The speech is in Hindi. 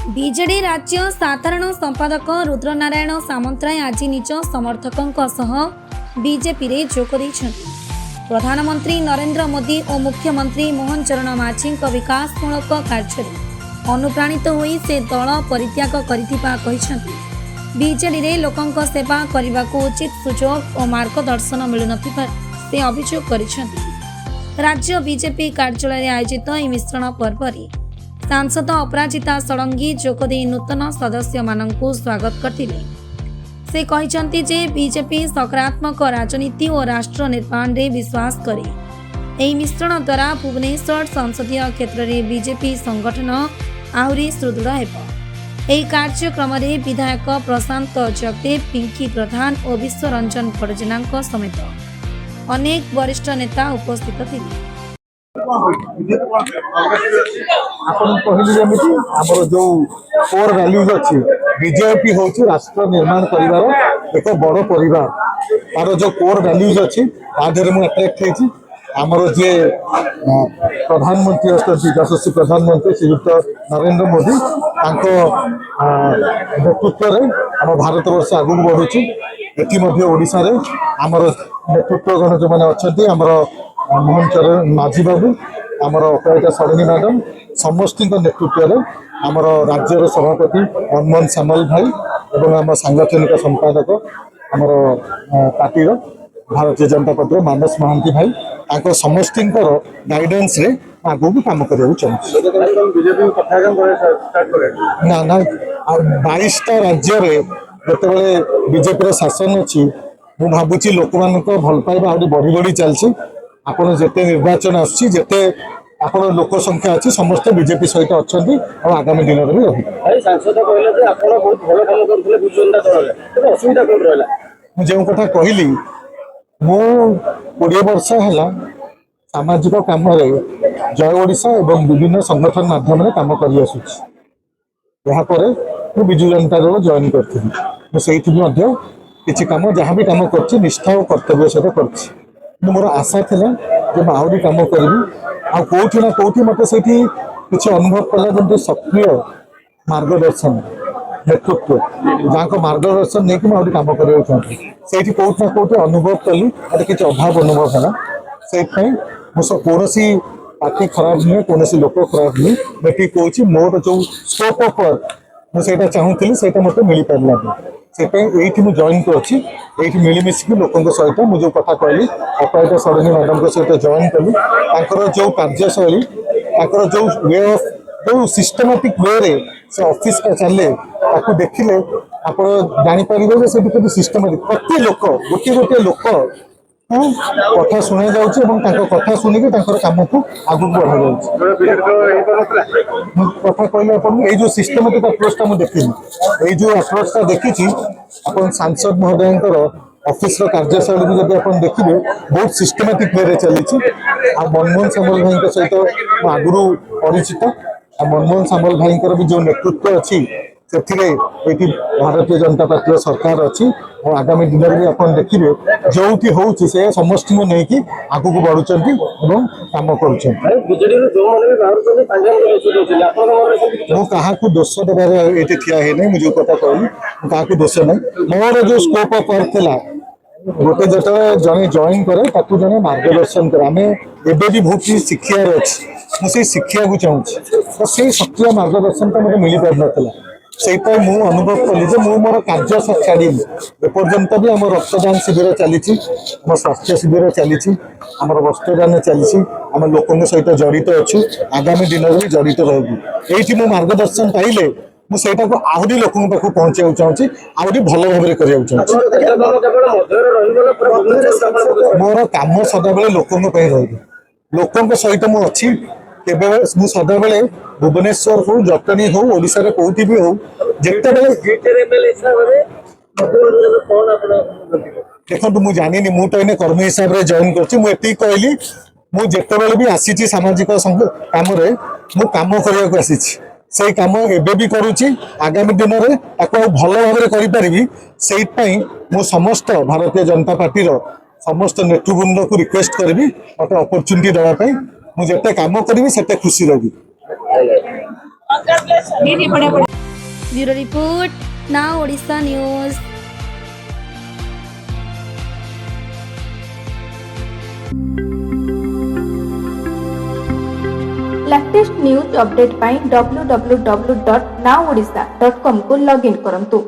बीजेडी राज्य साधारण संपादक रुद्रनारायण सामंतराय आज निज समर्थकों सह बीजेपी रे जोग देइछन्ति। प्रधानमंत्री नरेंद्र मोदी और मुख्यमंत्री मोहन चरण माझी विकासमूलक कार्य अनुप्राणित होई से दल परित्याग करिथिबा कहिछन्ति। बीजेडी रे लोकंक सेवा करने को उचित सुजोग और मार्गदर्शन मिलुनथिबा से अभियोग करिछन्ति। राज्य बीजेपी कार्यालय आयोजित यह मिश्रण पर्व सांसद अपराजिता षडंगी जोगदे नूतन सदस्य मानंकु स्वागत करथिले। से कहिसंती जे बीजेपी सकारात्मक राजनीति और राष्ट्र निर्माण रे विश्वास करे। एही मिश्रण द्वारा भुवनेश्वर संसदीय क्षेत्र में बीजेपी संगठन आहुरी सुदृढ़ हेबो। एही कार्यक्रम रे विधायक प्रशांत जगदेव, पिंकी प्रधान और विश्वरंजन पड़जेना समेत अनेक वरिष्ठ नेता उपस्थित थिले। आपण कहली जमिति हमर जो कोर वैल्यूज अछि बीजेपी होछि राष्ट्र निर्माण करिवार एक बड़ परिवार। तार जो कोर वैल्यूज अछि आधरे मु अट्रैक्ट हेछि। हमर जे प्रधानमंत्री अछि यशस्वी प्रधानमंत्री श्रीयुक्त नरेंद्र मोदी तांको नेतृत्व रे हम भारत वर्ष आगु बढ़ुछि। एति मध्य ओडिसा रे हमर नेतृत्व गण जो माने अछंती हमर मोहन चरण माझी बाबू, आमर अपराजिता षडंगी मैडम समस्त नेतृत्व में आमर राज्यर सभापति मनमोहन सामल भाई और आम सांगठनिक संपादक आमर पार्टी भारतीय जनता पार्टी मानस महांती भाई आंको समस्त गाइडेंस रे आगो भी काम करने चाहिए। ना ना 22टा राज्य रे जिते बीजेपी शासन अच्छी मु भावुची लोक मान भल पाइबा आहुरी बढ़ी बढ़ी चलती। आपण जेते निर्वाचन आछि जेते आपण लोक संख्या अछि समस्त बीजेपी सहित अछंती और आगामी दिन रे रही। भाई सांसद कहले जे आपण बहुत भलो काम करथले विजयनता दल रे असुविधा कोन रहला। मु जे कथा कहली मु 20 वर्ष हैला सामाजिक काम रे जय ओडिशा एवं विभिन्न संगठन माध्यम रे काम करि आसुछि। यहा परे मु बिजु जनता दल जॉइन करथिनि। मु सेहिथि मध्ये किछि काम जहां भी काम करछि निष्ठा और कर्तव्य सहित करछि। मोर आशा था जो आहरी कम करी आउटी ना कौटी मत से किसी अनुभव कला जमी सक्रिय मार्गदर्शन नेतृत्व जहाँ को मार्गदर्शन नहीं कि आहरी कम कर कौटी ना कौटी अनुभव कली मत किसी अभाव अनुभव है से कौन पार्टी खराब नुहे कौन लोक खराब नुहे मैं कौच मोर जो स्कोप ऑफ वर्क मुझे चाहूली से मत मिल पारा से जॉइन कर मिलमिशिक लोकों सहित मुझे कथा कहली अपराजिता षडंगी मैडम सहित जॉइन कली जो कार्यशैली जो वे ऑफ जो सिस्टमेटिक वे रे से ऑफिस का चले देखिले आप जापर से सिस्टमेटिक प्रति लोक गोटे गोटे लोक कथा शुणा जा कथा शुणिक कम को आगू बढ़ा कथा कहले जो सिस्टमेटिक अप्रोच मुझे देखी जो अप्रोच देखी आप सांसद महोदय ऑफिस कार्यशैली भी जब आप देखिए बहुत सिस्टमेटिक वे चली। मनमोहन सामल भाई सहित आगुरी परिचित मनमोहन सामल भाई भी जो नेतृत्व अच्छी से भारतीय जनता पार्टी सरकार अच्छी और आगामी दिन में आप देखिए जो हूँ से समस्त को लेकिन आगू को बढ़ुं कम कर दोष देवार ये ठिया है मुझे कथा कहली क्या दोष ना मोर जो स्कोप ऑफ वर्क था गोटे जो जड़े जॉइन करे जड़े मार्गदर्शन करे आम एवं बहुत चीज शिक्षार अच्छी मुझे शिक्षा को चाहूँगी तो से सक्रिय मार्गदर्शन तो मतलब मिल पार ना से अनुभव कली मु मोर कार्य छाड़ी एपर्यंत भी आम रक्तदान शिविर चली स्वास्थ्य शिविर चली वस्त्रदान चली आम लोकों सहित जड़ित अच्छु आगामी दिन में भी जड़ित रही ये मार्गदर्शन पाइले मुझे आहरी लोक पाक पहुँचा चाहूँगी आहरी भल भाव कर मोर कम सदाबे लोकों लोकों सहित मुझे मुझे सदाबे भुवनेश्वर हो जटनी हो ओडिशा रे कोठी भी हो जेते देखो मुझे जानी मुझे कर्मी हिसाब से जॉइन कर कहली मुझे भी आसी सामाजिक कम कम करने से कम एबे भी करुच्ची आगामी दिन में भल भाव करी मु समस्त भारतीय जनता पार्टी समस्त नेतृवृंद को रिक्वेस्ट करी मत अपॉर्चुनिटी देवाई मुझे कम करी से खुशी रही। Bureau report now Odisha news. Latest news update पाई www.nowodisha.com को लॉगिन करंतु।